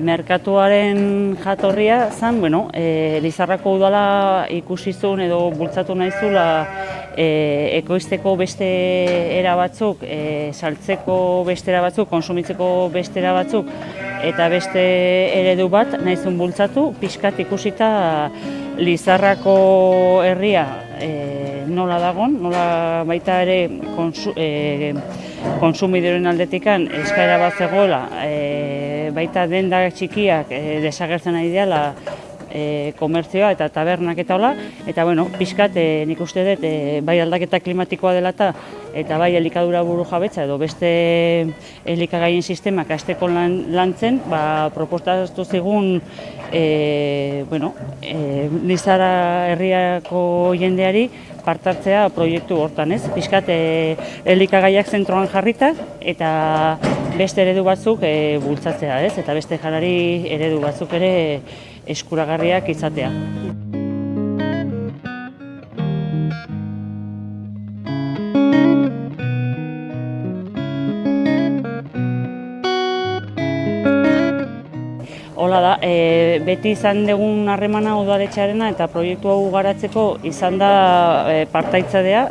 Merkatuaren jatorria zen, Lizarrako udala ikusi zuen edo bultzatu nahi zuela ekoizteko beste era batzuk, saltzeko beste era batzuk, konsumitzeko beste era batzuk, eta beste eredu bat nahi zuen bultzatu, pixkat ikusita Lizarrako herria nola dagon, nola baita ere konsumidoren aldetikan eskaera bat zegoela, baita denda txikiak desagertzen ari dela komertzioa eta tabernak eta hola, eta pixkat nik uste dut bai aldaketa klimatikoa dela eta bai elikadura burujabetza edo beste elikagaien sistemak hasteko lantzen, proposatu zigun Lizarra herriako jendeari partartzea proiektu hortan, ez? Pixkat elikagaiak zentroan jarrita eta beste eredu batzuk bultzatzea, ez? Eta beste janari eredu batzuk ere eskuragarriak izatea. Hola da, beti izan dugun harremana udaletxearena eta proiektu hau garatzeko izan da partaitzadea.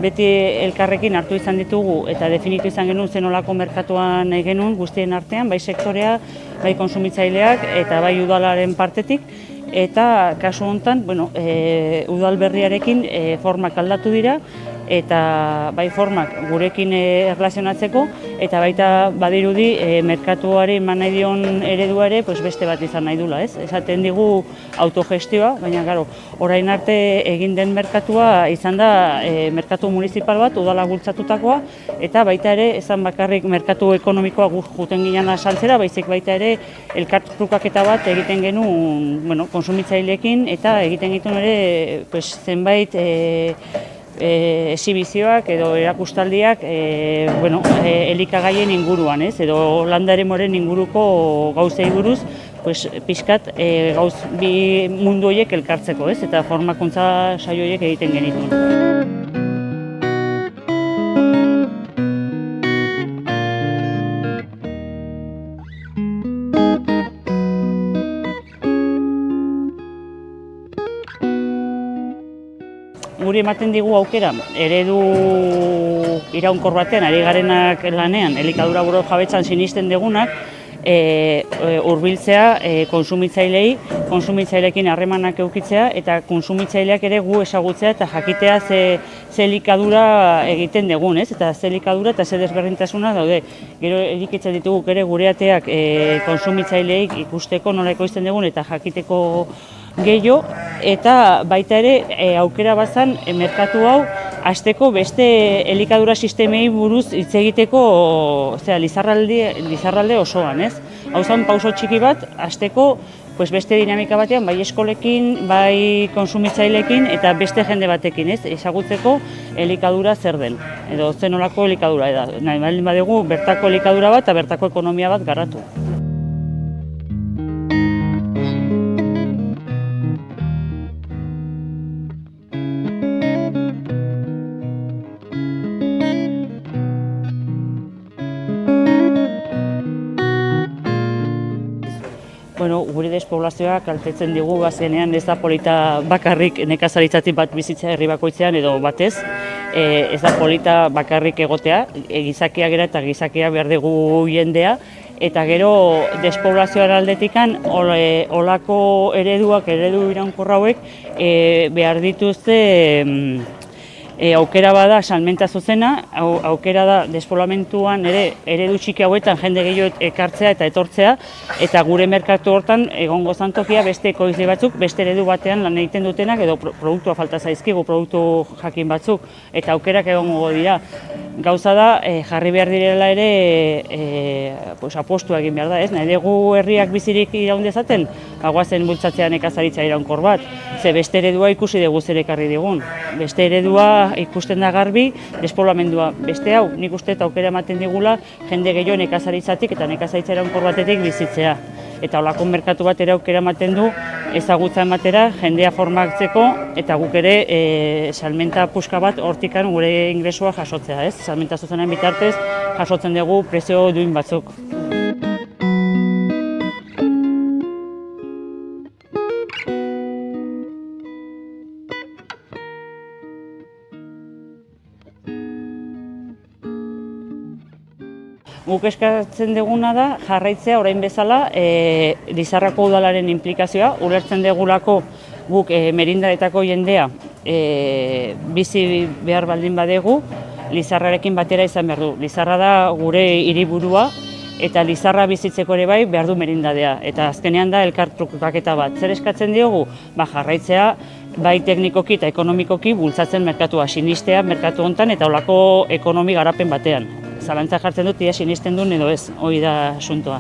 Beti elkarrekin hartu izan ditugu eta definitu izan genuen zenolako merkatuan genuen guztien artean, bai sektorea, bai konsumitzaileak eta bai udalaren partetik. Eta kasu honetan, udal berriarekin formak aldatu dira eta bai formak gurekin erlazionatzeko eta baita badirudi merkatuari eman nahi dion eredua ere beste bat izan nahi dula, ez? Esaten digu autogestioa, baina orain arte egin den merkatua izan da merkatu municipal bat, udala bultzatutakoa, eta baita ere ezan bakarrik merkatu ekonomikoa juten ginen asaltzera, baizik baita ere elkartrukaketa bat egiten genuen konsumitzaileekin eta egiten genuen ere zenbait exhibizioak edo erakustaldiak elikagaien inguruan, ez? Edo landaremoren inguruko gauzei buruz, pixkat bi mundu horiek elkartzeko, ez? Eta formakuntza saio horiek egiten genituen. Guri ematen digu aukera, eredu iraunkor batean, ari garenak lanean, elikadura burujabetzan sinisten degunak, hurbiltzea konsumitzaileekin harremanak edukitzea eta konsumitzaileak ere gu ezagutzea eta jakitea ze elikadura egiten degun, ez? Eta ze elikadura eta ze desberdintasuna daude. Gero edikitzen ditugu ere gure ateak konsumitzaileek ikusteko nola ekoizten degun eta jakiteko gehiago, eta baita ere aukera bazan merkatu hau hasteko beste elikadura sistemei buruz hitz egiteko Lizarralde osoan, ez? Hau zen pauso txiki bat hasteko beste dinamika batean, bai eskolekin, bai konsumitzaileekin eta beste jende batekin, ez? Ezagutzeko elikadura zer den, edo zenolako elikadura da. Nahi baldin badugu bertako elikadura bat eta bertako ekonomia bat garatu. Gure despoblazioa kaltetzen digu azkenean ez da polita bakarrik nekazaritzatik bat bizitza herri bakoitzean edo batez. Ez da polita bakarrik egotea, gizakia gera eta gizakia behar dugu jendea. Eta gero despoblazioaren aldetikan olako eredu iraunkorra hauek behar dituzte aukera bada salmenta zuzena, aukera da despoblamentuan ere eredu txiki hauetan jende gehiago ekartzea eta etortzea, eta gure merkatu hortan egongo zantokia beste ekoizle batzuk, beste eredu batean lan egiten dutenak edo produktua falta zaizkigu, produktu jakin batzuk, eta aukerak egongo dira. Gauza da, jarri behar direla ere apostua egin behar da, ez? Nahi dugu herriak bizirik iraun dezaten, goazen bultzatzea nekazaritza iraunkor bat, ze beste eredua ikusi dugu zer ekarri digun. Beste eredua ikusten da garbi, despoblamentua. Beste hau, nik uste eta aukera ematen digula, jende gehiago nekazaritzatik eta nekazaritza iraunkor batetik bizitzea. Eta holako merkatu bat ere aukera ematen du ezagutza ematera, jendea formatzeko eta guk ere salmenta puska bat hortikan gure ingresua jasotzea, ez? Salmenta zuzenen bitartez jasotzen dugu prezio duin batzuk. Guk eskatzen duguna da jarraitzea orain bezala Lizarrako udalaren inplikazioa, ulertzen dugulako guk merindaetako jendea bizi behar baldin badegu, Lizarrarekin batera izan behar du. Lizarra da gure hiriburua eta Lizarra bizitzeko ere bai behar du merindadea. Eta azkenean da elkartrukaketa bat. Zer eskatzen diogu? Jarraitzea bai teknikoki eta ekonomikoki bultzatzen merkatua, sinistea merkatu hontan eta holako ekonomi garapen batean. Zalantza jartzen dut, ia sinisten duen edo ez, hori da asuntoa.